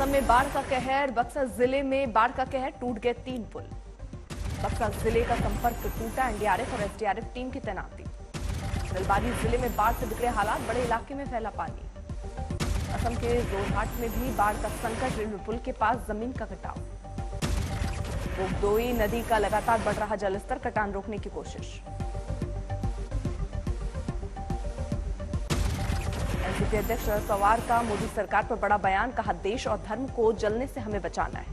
असम में बाढ़ का कहर, बक्सर जिले में बाढ़ का कहर, टूट गए 3 पुल। बक्सर जिले का संपर्क टूटा, एनडीआरएफ और एसडीआरएफ टीम की तैनाती। नलबारी जिले में बाढ़ से बिगड़े हालात, बड़े इलाके में फैला पानी। असम के जोरहाट में भी बाढ़ का संकट, रेलवे पुल के पास जमीन का कटाव। बोगदोई नदी का लगातार बढ़ रहा जलस्तर, कटान रोकने की कोशिश। एनसीपी अध्यक्ष शरद पवार का मोदी सरकार पर बड़ा बयान, कहा देश और धर्म को जलने से हमें बचाना है।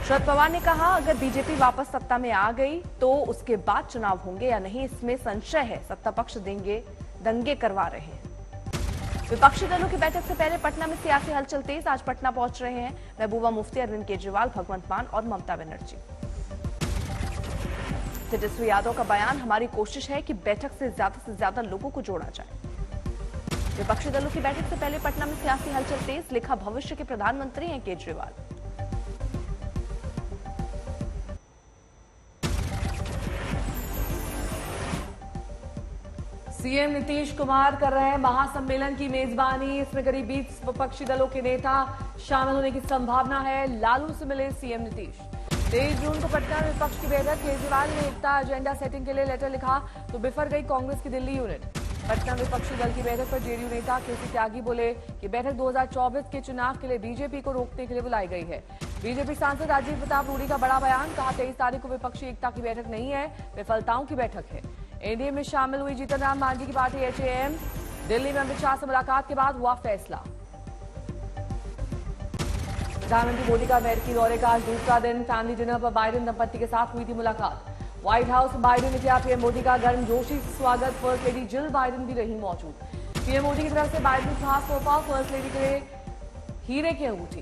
शरद पवार ने कहा अगर बीजेपी वापस सत्ता में आ गई तो उसके बाद चुनाव होंगे या नहीं, इसमें संशय है। सत्ता पक्ष दंगे करवा रहे हैं। विपक्षी दलों की बैठक से पहले पटना में सियासी हलचल तेज, आज पटना पहुंच रहे हैं महबूबा मुफ्ती, अरविंद केजरीवाल, भगवंत मान और ममता बनर्जी। तेजस्वी यादव का बयान, हमारी कोशिश है कि बैठक से ज्यादा लोगों को जोड़ा जाए। विपक्षी दलों की बैठक से पहले पटना में सियासी हलचल तेज, लिखा भविष्य के प्रधानमंत्री हैं केजरीवाल। सीएम नीतीश कुमार कर रहे हैं महासम्मेलन की मेजबानी, इसमें करीब 20 विपक्षी दलों के नेता शामिल होने की संभावना है। लालू से मिले सीएम नीतीश। 23 जून को पटना में विपक्ष की बैठक, केजरीवाल ने एकता एजेंडा सेटिंग के लिए लेटर लिखा तो बिफर गई कांग्रेस की दिल्ली यूनिट। पटना विपक्षी दल की बैठक पर जेडीयू नेता केसी त्यागी बोले कि बैठक 2024 के चुनाव के लिए बीजेपी को रोकने के लिए बुलाई गई है। बीजेपी सांसद राजीव प्रताप रूडी का बड़ा बयान, कहा 23 तारीख को विपक्षी एकता की बैठक नहीं है, विफलताओं की बैठक है। एनडीए में शामिल हुई जीतन राम मांझी की पार्टी एचएएम, दिल्ली में अमित शाह से मुलाकात के बाद हुआ फैसला। प्रधानमंत्री मोदी का अमेरिकी दौरे का आज दूसरा दिन, फैमिली डिनर पर बाइडेन दंपत्ति के साथ हुई थी मुलाकात। व्हाइट हाउस में बाइडेन ने किया पीएम मोदी का गर्मजोशी से स्वागत, फर्स्ट लेडी जिल बाइडेन भी रही मौजूद। पीएम मोदी की तरफ से बाइडेन को खास तोहफा, फर्स्ट लेडी के लिए हीरे की अंगूठी।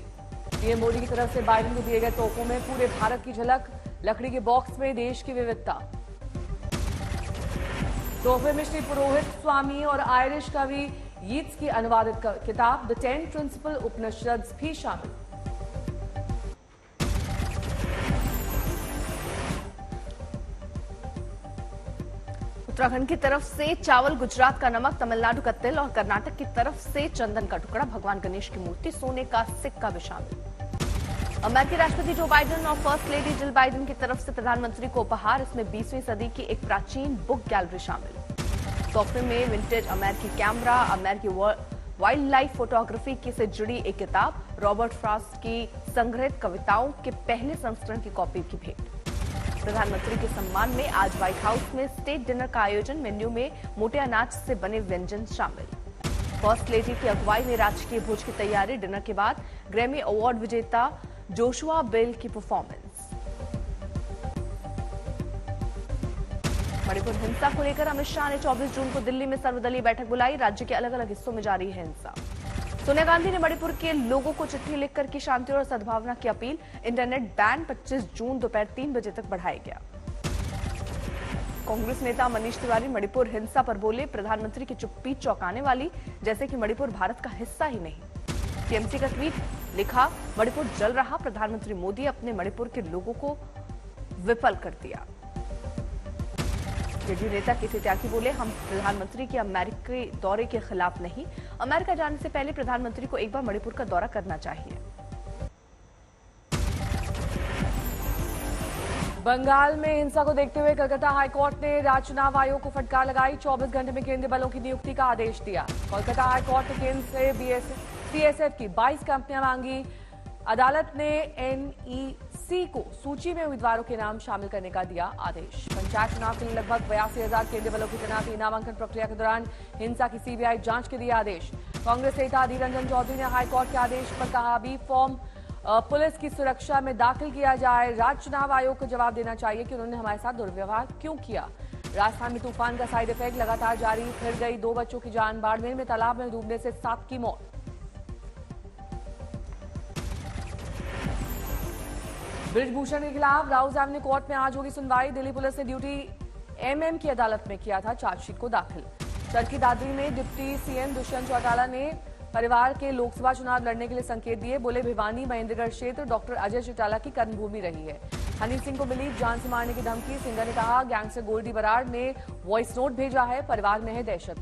पीएम मोदी की तरफ से बाइडेन को दिए गए तोहफों में पूरे भारत की झलक, लकड़ी के बॉक्स में देश की विविधता। तोहफे में श्री पुरोहित स्वामी और आयरिश कवि यीट्स की अनुवादित किताब द 10 प्रिंसिपल उपनिषद भी शामिल। उत्तराखंड की तरफ से चावल, गुजरात का नमक, तमिलनाडु का तिल और कर्नाटक की तरफ से चंदन का टुकड़ा, भगवान गणेश की मूर्ति, सोने का सिक्का भी शामिल। अमेरिकी राष्ट्रपति जो बाइडेन और फर्स्ट लेडी जिल बाइडेन की तरफ से प्रधानमंत्री को उपहार, इसमें 20वीं सदी की एक प्राचीन बुक गैलरी शामिल। तोहफे में विंटेज अमेरिकी कैमरा, अमेरिकी वाइल्ड लाइफ फोटोग्राफी से जुड़ी एक किताब, रॉबर्ट फ्रॉस्ट की संग्रहित कविताओं के पहले संस्करण की कॉपी की भेंट। प्रधानमंत्री के सम्मान में आज व्हाइट हाउस में स्टेट डिनर का आयोजन, मेन्यू में मोटे अनाज से बने व्यंजन शामिल। फर्स्ट लेडी की अगुवाई में राजकीय भोज की तैयारी, डिनर के बाद ग्रैमी अवार्ड विजेता जोशुआ बेल की परफॉर्मेंस। मणिपुर हिंसा को लेकर अमित शाह ने 24 जून को दिल्ली में सर्वदलीय बैठक बुलाई, राज्य के अलग अलग हिस्सों में जारी है हिंसा। सोनिया गांधी ने मणिपुर के लोगों को चिट्ठी लिखकर की शांति और सद्भावना की अपील। इंटरनेट बैन 25 जून दोपहर 3 बजे तक बढ़ाया गया। कांग्रेस नेता मनीष तिवारी मणिपुर हिंसा पर बोले, प्रधानमंत्री की चुप्पी चौंकाने वाली, जैसे कि मणिपुर भारत का हिस्सा ही नहीं। टीएमसी का ट्वीट, लिखा मणिपुर जल रहा, प्रधानमंत्री मोदी अपने मणिपुर के लोगों को विफल कर दिया। जेडीयू नेता केसी त्यागी बोले, हम प्रधानमंत्री के अमेरिकी दौरे के खिलाफ नहीं, अमेरिका जाने से पहले प्रधानमंत्री को एक बार मणिपुर का दौरा करना चाहिए। बंगाल में हिंसा को देखते हुए कलकत्ता हाईकोर्ट ने राज्य चुनाव आयोग को फटकार लगाई, 24 घंटे में केंद्रीय बलों की नियुक्ति का आदेश दिया। कोलकाता हाईकोर्ट ने केंद्र से सीएसएफ की 22 कंपनियां मांगी। अदालत ने एनईसी को सूची में उम्मीदवारों के नाम शामिल करने का दिया आदेश। पंचायत चुनाव के लिए लगभग 82,000 केंद्रीय बलों की तैनाती, नामांकन प्रक्रिया के दौरान हिंसा की सीबीआई जांच के दिए आदेश। कांग्रेस नेता अधीर रंजन चौधरी ने हाईकोर्ट के आदेश पर कहा, बी फॉर्म पुलिस की सुरक्षा में दाखिल किया जाए। राज्य चुनाव आयोग को जवाब देना चाहिए कि उन्होंने हमारे साथ दुर्व्यवहार क्यों किया। राजस्थान में तूफान का साइड इफेक्ट लगातार जारी, फिर गई 2 बच्चों की जान, बाड़मेर में तालाब में डूबने से 7 की मौत। ब्रिजभूषण के खिलाफ राउज एवेन्यू कोर्ट में आज होगी सुनवाई। दिल्ली पुलिस ने ड्यूटी एमएम की अदालत में किया था चार्जशीट को दाखिल। चरखी दादरी में डिप्टी सीएम दुष्यंत चौटाला ने परिवार के लोकसभा चुनाव लड़ने के लिए संकेत दिए, बोले भिवानी महेंद्रगढ़ क्षेत्र डॉक्टर अजय चौटाला की कर्मभूमि रही है। हनी सिंह को मिली जान से मारने की धमकी, सिंघा ने कहा गैंगस्टर गोल्डी बराड़ ने वॉइस नोट भेजा है, परिवार में है दहशत।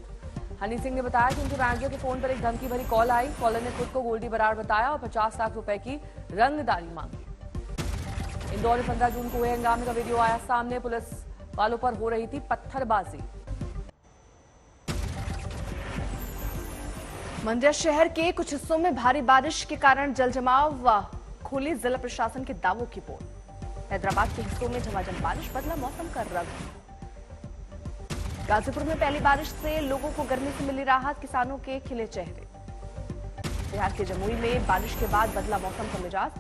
हनी सिंह ने बताया कि उनके मैनेजर के फोन पर एक धमकी भरी कॉल आई। कॉलर ने खुद को गोल्डी बराड़ बताया और 50 लाख रुपए की रंगदारी मांगी। इंदौर में 15 जून को हुए हंगामे का वीडियो आया सामने। पुलिस वालों पर हो रही थी पत्थरबाजी। मंड्या शहर के कुछ हिस्सों में भारी बारिश के कारण जलजमाव व खुली जिला प्रशासन के दावों की पोल। हैदराबाद के हिस्सों में झमाझम बारिश, बदला मौसम का रंग। गाजीपुर में पहली बारिश से लोगों को गर्मी से मिली राहत, किसानों के खिले चेहरे। बिहार के जमुई में बारिश के बाद बदला मौसम का मिजाज,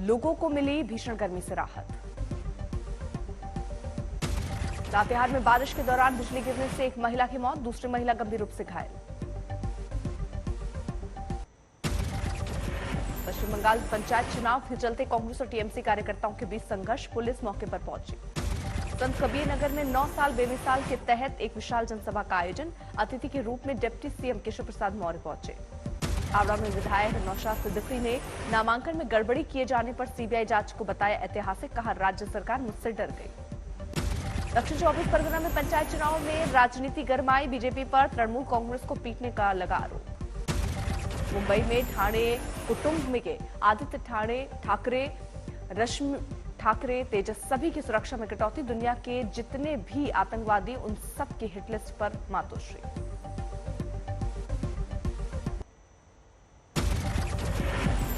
लोगों को मिली भीषण गर्मी से राहत। लातेहार में बारिश के दौरान बिजली गिरने से एक महिला की मौत, दूसरी महिला गंभीर रूप से घायल। पश्चिम बंगाल पंचायत चुनाव के चलते कांग्रेस और टीएमसी कार्यकर्ताओं के बीच संघर्ष, पुलिस मौके पर पहुंची। संत कबीर नगर में 9 साल बेमिसाल के तहत एक विशाल जनसभा का आयोजन, अतिथि के रूप में डिप्टी सीएम केशव प्रसाद मौर्य पहुंचे। हावड़ा में विधायक नौशाद सिद्दीकी ने नामांकन में गड़बड़ी किए जाने पर सीबीआई जांच को बताया ऐतिहासिक, कहा राज्य सरकार मुझसे डर गई। दक्षिण 24 परगना में पंचायत चुनाव में राजनीति गरमाई, बीजेपी पर तृणमूल कांग्रेस को पीटने का लगा आरोप। मुंबई में ठाणे कुटुंब के आदित्य ठाकरे, रश्मि ठाकरे, तेजस सभी की सुरक्षा में कटौती, दुनिया के जितने भी आतंकवादी उन सब की हिटलिस्ट पर मातोश्री।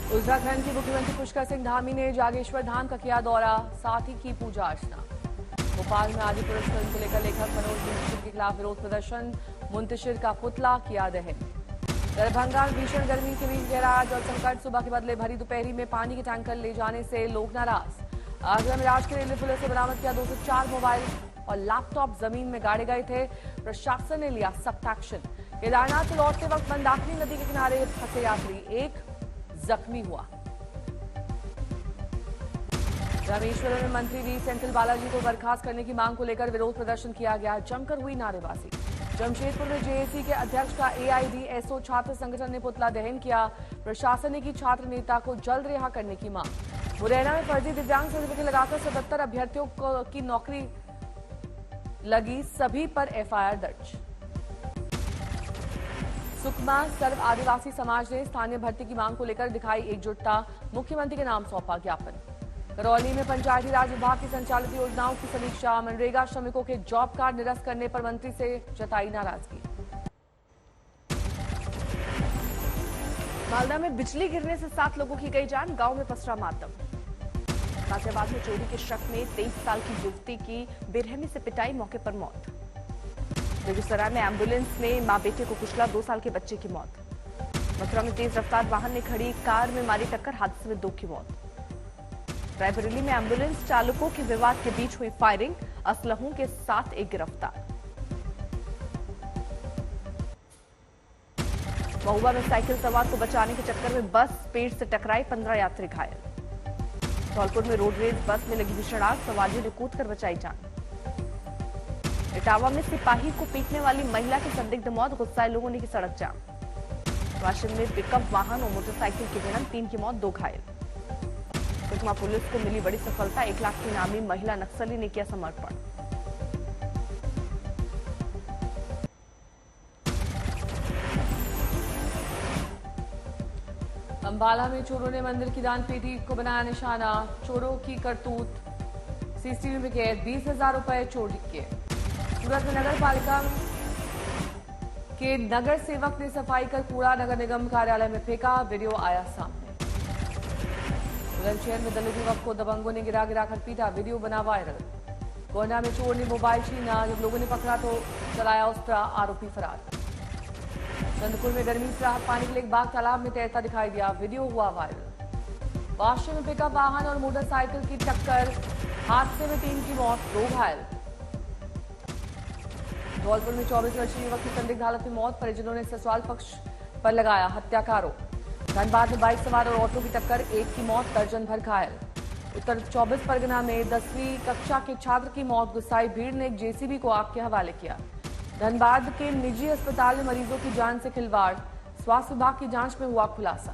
उत्तराखंड के मुख्यमंत्री पुष्कर सिंह धामी ने जागेश्वर धाम का किया दौरा, साथ ही की पूजा अर्चना। भोपाल में आदि पुरुष फिल्म को लेकर लेखक मनोज मुंशिर के खिलाफ विरोध प्रदर्शन, मुंतशिर का पुतला किया दहन। दरभंगा में भीषण गर्मी के बीच गहरा जल संकट, सुबह के बदले भरी दोपहरी में पानी के टैंकर ले जाने से लोग नाराज। आगरा में राजकीय रेलवे पुलिस ने बरामद किया 204 मोबाइल और लैपटॉप जमीन में गाड़े गए थे, प्रशासन ने लिया सख्त एक्शन। केदारनाथ से लौटते वक्त मंदाकिनी नदी के किनारे फंसे यात्री, एक जख्मी हुआ। रामेश्वरम में मंत्री वी सेंथिल बालाजी को बर्खास्त करने की मांग को लेकर विरोध प्रदर्शन किया गया, जमकर हुई नारेबाजी। जमशेदपुर में जेएसी के अध्यक्ष का एआईडीएसओ छात्र संगठन ने पुतला दहन किया, प्रशासन ने की छात्र नेता को जल्द रिहा करने की मांग। मुरैना में फर्जी दिव्यांग सर्टिफिकेट लगाकर 77 अभ्यर्थियों की नौकरी लगी, सभी पर एफआईआर दर्ज। सुकमा सर्व आदिवासी समाज ने स्थानीय भर्ती की मांग को लेकर दिखाई एकजुटता, मुख्यमंत्री के नाम सौंपा ज्ञापन। करौली में पंचायती राज विभाग की संचालित योजनाओं की समीक्षा, मनरेगा श्रमिकों के जॉब कार्ड निरस्त करने पर मंत्री से जताई नाराजगी। मालदा में बिजली गिरने से 7 लोगों की गई जान, गांव में पसरा मातम। गाजियाबाद में चोरी के शक में 23 साल की युवती की बेरहमी से पिटाई, मौके पर मौत। बेगूसराय में एम्बुलेंस में मां बेटे को कुचला, 2 साल के बच्चे की मौत। मथुरा में तेज रफ्तार वाहन ने खड़ी कार में मारी टक्कर, हादसे में 2 की मौत। रायबरेली में एम्बुलेंस चालकों के विवाद के बीच हुई फायरिंग, असलहों के साथ एक गिरफ्तार। महुआ में साइकिल सवार को बचाने के चक्कर में बस पेड़ से टकराई, 15 यात्री घायल। धौलपुर में रोडवेज बस में लगी भीषण आग, सवारियों ने कूदकर बचाई जान। इटावा में सिपाही को पीटने वाली महिला की संदिग्ध मौत, गुस्साए लोगों ने की सड़क जाम। वाशिम में पिकअप वाहन और मोटरसाइकिल की भिड़ंत, 3 की मौत, 2 घायल। सुकमा पुलिस को मिली बड़ी सफलता, 1 लाख की इनामी महिला नक्सली ने किया समर्पण। अंबाला में चोरों ने मंदिर की दान पेटी को बनाया निशाना, चोरों की करतूत सीसीटीवी में कैद, 20,000 रुपए चोरी किए। सूरत में नगर पालिका के नगर सेवक ने सफाई कर कूड़ा नगर निगम कार्यालय में फेंका, वीडियो आया सामने। बुलंदशहर में दलित युवक को दबंगों ने गिरा कर पीटा, वीडियो बना वायरल। गोंडा में चोर ने मोबाइल छीना, जब लोगों ने पकड़ा तो चलाया उस पर, आरोपी फरार। चंद्रपुर में गर्मी से राहत पाने के लिए एक बाघ तालाब में तैरता दिखाई दिया, वीडियो हुआ वायरल। वाशी में पिकअप वाहन और मोटरसाइकिल की टक्कर, हादसे में 3 की मौत, 2 घायल। धौलपुर में 24 वर्षीय युवक की संदिग्ध हालत में मौत, परिजनों ने ससुराल पक्ष पर लगाया हत्या का आरोप। धनबाद में बाइक सवार और ऑटो की टक्कर, 1 की मौत, दर्जन भर घायल। उत्तर 24 परगना में 10वीं कक्षा के छात्र की मौत, गुस्साई भीड़ ने एक जेसीबी को आग के हवाले किया। धनबाद के निजी अस्पताल में मरीजों की जान से खिलवाड़, स्वास्थ्य विभाग की जांच में हुआ खुलासा।